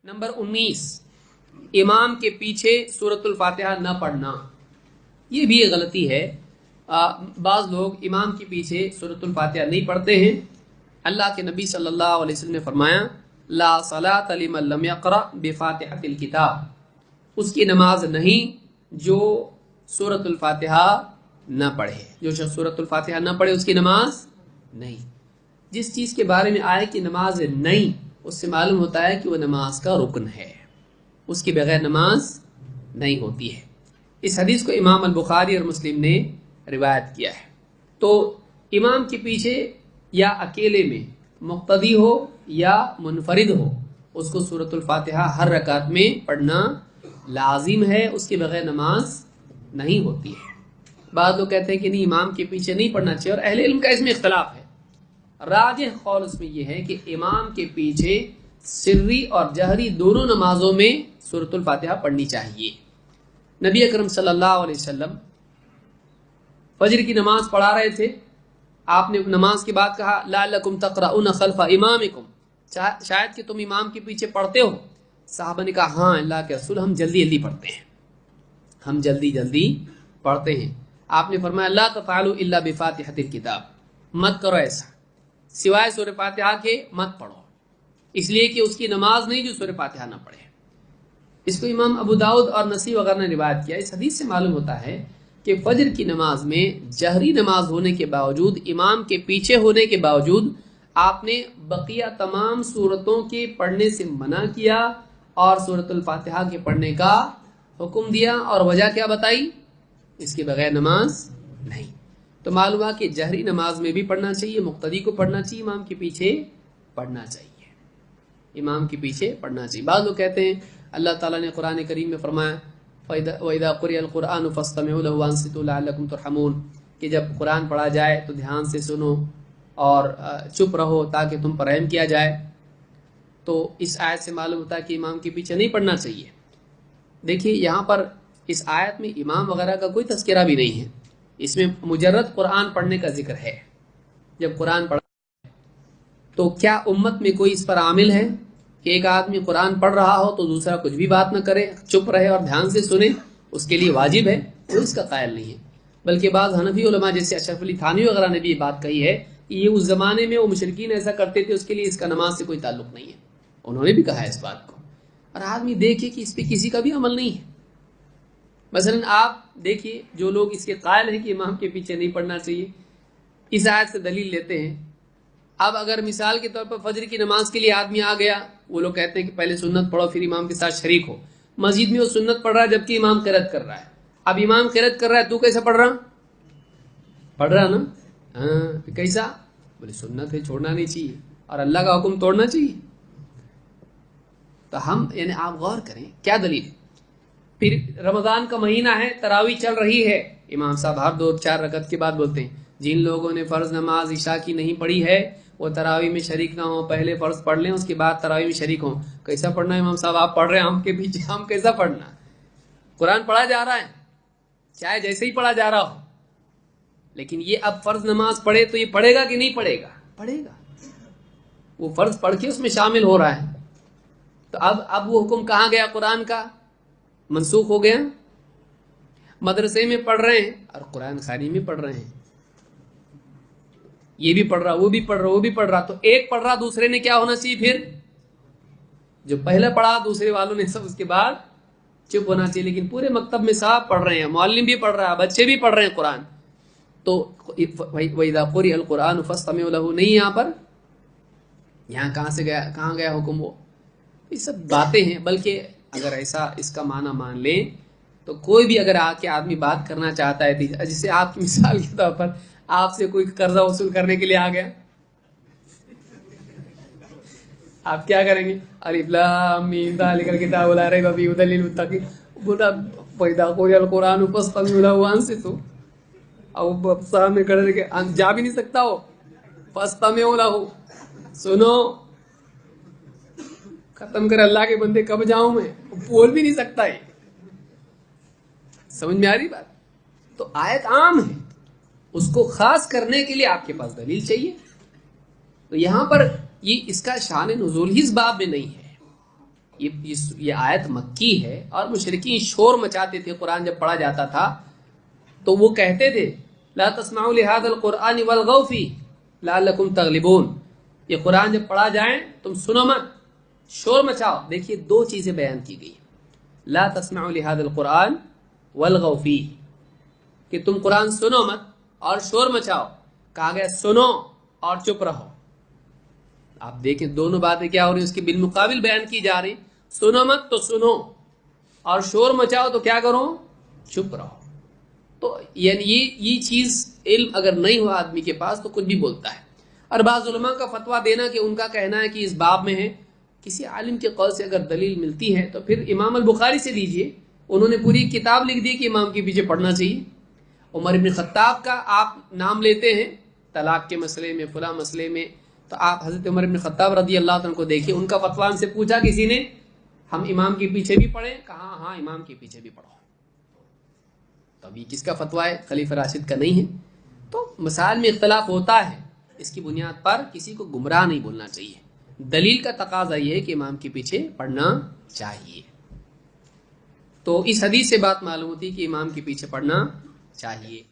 Number 19 امام کے پیچھے سورۃ الفاتحہ نہ پڑھنا. یہ بھی غلطی ہے. بعض لوگ امام کے پیچھے سورۃ الفاتحہ نہیں پڑھتے ہیں. اللہ کے نبی صلی اللہ علیہ وسلم نے فرمایا لا صلاۃ لمن لم یقرأ بفاتحۃ الکتاب، اس کی نماز نہیں جو سورۃ الفاتحہ نہ پڑھے. جو شخص سورۃ الفاتحہ نہ پڑھے اس کی نماز نہیں. جس چیز کے بارے میں آئے کہ نماز نہیں، اس سے معلوم ہوتا ہے کہ وہ نماز کا رکن ہے، اس کے بغیر نماز نہیں ہوتی ہے. اس حدیث کو امام البخاری اور مسلم نے روایت کیا ہے. تو امام کے پیچھے یا اکیلے میں مقتدی ہو یا منفرد ہو، اس کو سورۃ الفاتحہ ہر رکعت میں پڑھنا لازم ہے، اس کے بغیر نماز نہیں ہوتی ہے. بعض لوگ کہتے ہیں کہ نہیں، امام کے پیچھے نہیں پڑھنا چاہیے، اور اہل علم کا اس میں اختلاف ہے. راجح قول اس میں یہ ہے کہ امام کے پیچھے سری اور جہری دونوں نمازوں میں سورۃ الفاتحہ پڑھنی چاہیے. نبی اکرم صلی اللہ علیہ وسلم فجر کی نماز پڑھا رہے تھے. آپ نے نماز کے بعد کہا لعلکم تقرؤون خلف امامکم، شاید کہ تم امام کے پیچھے پڑھتے ہو. صحابہ نے کہا ہاں اللہ کے رسول، ہم جلدی جلدی پڑھتے ہیں، ہم جلدی جلدی پڑھتے ہیں. آپ نے فرمایا لا تفعلوا الا بفاتحۃ الکتاب، مت کرو ایسا، سوائے سورہ فاتحہ کے مت پڑھو، اس لیے کہ اس کی نماز نہیں جو سورہ فاتحہ نہ پڑھے. اس کو امام ابو داؤد اور نسائی وغیرہ نے روایت کیا. اس حدیث سے معلوم ہوتا ہے کہ فجر کی نماز میں جہری نماز ہونے کے باوجود، امام کے پیچھے ہونے کے باوجود، آپ نے بقیہ تمام سورتوں کے پڑھنے سے منع کیا اور سورۃ الفاتحہ کے پڑھنے کا حکم دیا. اور وجہ کیا بتائی؟ اس کے بغیر نماز نہیں. تو معلوم ہوا کہ جہری نماز میں بھی پڑھنا چاہیے، مقتدی کو پڑھنا چاہیے، امام کے پیچھے پڑھنا چاہیے، امام کے پیچھے پڑھنا چاہیے. بعض لوگ کہتے ہیں اللہ تعالیٰ نے قرآن کریم میں فرمایا وَإِذَا قُرِئَ الْقُرْآنُ فَاسْتَمِعُوا لَهُ وَأَنصِتُوا لَعَلَّكُمْ تُرْحَمُونَ، کہ جب قرآن پڑھا جائے تو دھیان سے سنو اور چپ رہو تاکہ تم پر رحم کیا جائے. تو اس آیت سے معلوم ہوتا ہے کہ امام کے پیچھے نہیں پڑھنا چاہیے. دیکھیے یہاں پر اس آیت میں امام وغیرہ کا کوئی تذکرہ بھی نہیں ہے، اس میں مجرد قرآن پڑھنے کا ذکر ہے. جب قرآن پڑھا تو کیا امت میں کوئی اس پر عامل ہے کہ ایک آدمی قرآن پڑھ رہا ہو تو دوسرا کچھ بھی بات نہ کرے، چپ رہے اور دھیان سے سنے؟ اس کے لیے واجب ہے، وہ اس کا قائل نہیں ہے. بلکہ بعض حنفی علماء جیسے اشرف علی تھانوی وغیرہ نے بھی یہ بات کہی ہے کہ یہ اس زمانے میں وہ مشرکین ایسا کرتے تھے، اس کے لیے اس کا نماز سے کوئی تعلق نہیں ہے. انہوں نے بھی کہا ہے اس بات کو. اور آدمی دیکھے کہ اس پہ کسی کا بھی عمل نہیں ہے. مثلا آپ دیکھیے جو لوگ اس کے قائل ہیں کہ امام کے پیچھے نہیں پڑھنا چاہیے، اس آیت سے دلیل لیتے ہیں. اب اگر مثال کے طور پر فجر کی نماز کے لیے آدمی آ گیا، وہ لوگ کہتے ہیں کہ پہلے سنت پڑھو پھر امام کے ساتھ شریک ہو. مسجد میں وہ سنت پڑھ رہا ہے جبکہ امام قرات کر رہا ہے. اب امام قرات کر رہا ہے، تو کیسا پڑھ رہا نا؟ ہاں کیسا؟ بولے سنت ہے، چھوڑنا نہیں چاہیے اور اللہ کا حکم توڑنا چاہیے. تو ہم یعنی آپ غور کریں کیا دلیل ہے. پھر رمضان کا مہینہ ہے، تراویح چل رہی ہے، امام صاحب ہر 2-4 رکعت کے بعد بولتے ہیں جن لوگوں نے فرض نماز عشاء کی نہیں پڑھی ہے وہ تراویح میں شریک نہ ہوں، پہلے فرض پڑھ لیں اس کے بعد تراویح میں شریک ہوں. کیسا پڑھنا ہے امام صاحب؟ آپ پڑھ رہے ہیں ہم کے پیچھے، ہم کیسا پڑھنا؟ قرآن پڑھا جا رہا ہے چاہے جیسے ہی پڑھا جا رہا ہو، لیکن یہ اب فرض نماز پڑھے تو یہ پڑھے گا کہ نہیں پڑھے گا؟ پڑھے گا. وہ فرض پڑھ کے اس میں شامل ہو رہا ہے. تو اب وہ حکم کہاں گیا؟ قرآن کا منسوخ ہو گیا. مدرسے میں پڑھ رہے ہیں اور قرآن خوانی میں پڑھ رہے ہیں، یہ بھی پڑھ رہا وہ بھی پڑھ رہا وہ بھی پڑھ رہا. تو ایک پڑھ رہا دوسرے نے کیا ہونا چاہیے؟ پھر جو پہلے پڑھا دوسرے والوں نے سب اس کے بعد چپ ہونا چاہیے. لیکن پورے مکتب میں صاحب پڑھ رہے ہیں، معلم بھی پڑھ رہا ہے، بچے بھی پڑھ رہے ہیں قرآن. تو وَإِذَا قُرِئَ الْقُرْآنُ فَاسْتَمِعُوا لَهُ نہیں یہاں پر، یہاں کہاں سے گیا، کہاں گیا حکم؟ وہ یہ سب باتیں ہیں. بلکہ اگر ایسا اس کا معنی مان لیں تو کوئی بھی اگر آ کے آدمی بات کرنا چاہتا ہے، جیسے آپ کی مثال کے طور پر آپ سے کوئی قرضہ وصول کرنے کے لیے آ گیا، آپ کیا کریں گے؟ الف لام میم ذالک الکتاب لا ریب فیہ ھدی للمتقین. بولا وَإِذَا قُرِئَ الْقُرْآنُ فَاسْتَمِعُوا لَهُ وَأَنصِتُوا. اب سامنے کھڑے کے جا بھی نہیں سکتا ہو، فَاسْتَمِعُوا لَهُ، سنو. ختم کر اللہ کے بندے، کب جاؤں میں؟ بول بھی نہیں سکتا ہے. سمجھ میں آ رہی بات؟ تو آیت عام ہے، اس کو خاص کرنے کے لیے آپ کے پاس دلیل چاہیے. تو یہاں پر یہ اس کا شان نزول ہی اس باب میں نہیں ہے. یہ آیت مکی ہے اور مشرکین شور مچاتے تھے قرآن جب پڑھا جاتا تھا تو وہ کہتے تھے لا تسمعوا لهذا القرآن والغوا فيه لعلكم تغلبون، یہ قرآن جب پڑھا جائے تم سنو مت، شور مچاؤ۔ دیکھیے دو چیزیں بیان کی گئی، لا تسمعوا لهذا القرآن والغوا فيه کہ تم قرآن سنو مت اور شور مچاؤ، کہا گیا سنو اور چپ رہو۔ آپ دیکھیں دونوں باتیں کیا ہو رہی ہیں، اس کے بالمقابل بیان کی جا رہی، سنو مت تو سنو اور شور مچاؤ تو کیا کرو، چپ رہو۔ تو یعنی یہ چیز علم اگر نہیں ہوا آدمی کے پاس تو کچھ بھی بولتا ہے۔ اور بعض علماء کا فتویٰ دینا کہ ان کا کہنا ہے کہ اس باب میں ہے، کسی عالم کے قول سے اگر دلیل ملتی ہے تو پھر امام البخاری سے لیجئے، انہوں نے پوری کتاب لکھ دی کہ امام کے پیچھے پڑھنا چاہیے۔ عمر ابن خطاب کا آپ نام لیتے ہیں طلاق کے مسئلے میں، فلاں مسئلے میں، تو آپ حضرت عمر ابن خطاب رضی اللہ عنہ کو دیکھیے، ان کا فتویٰ ان سے پوچھا کسی نے ہم امام کے پیچھے بھی پڑھیں، کہا ہاں امام کے پیچھے بھی پڑھو۔ تو ابھی کس کا فتویٰ ہے؟ خلیفہ راشد کا نہیں ہے۔ تو مسائل میں اختلاف ہوتا ہے، اس کی بنیاد پر کسی کو گمراہ نہیں بولنا چاہیے۔ دلیل کا تقاضا یہ ہے کہ امام کے پیچھے پڑھنا چاہیے۔ تو اس حدیث سے بات معلوم ہوتی ہے کہ امام کے پیچھے پڑھنا چاہیے۔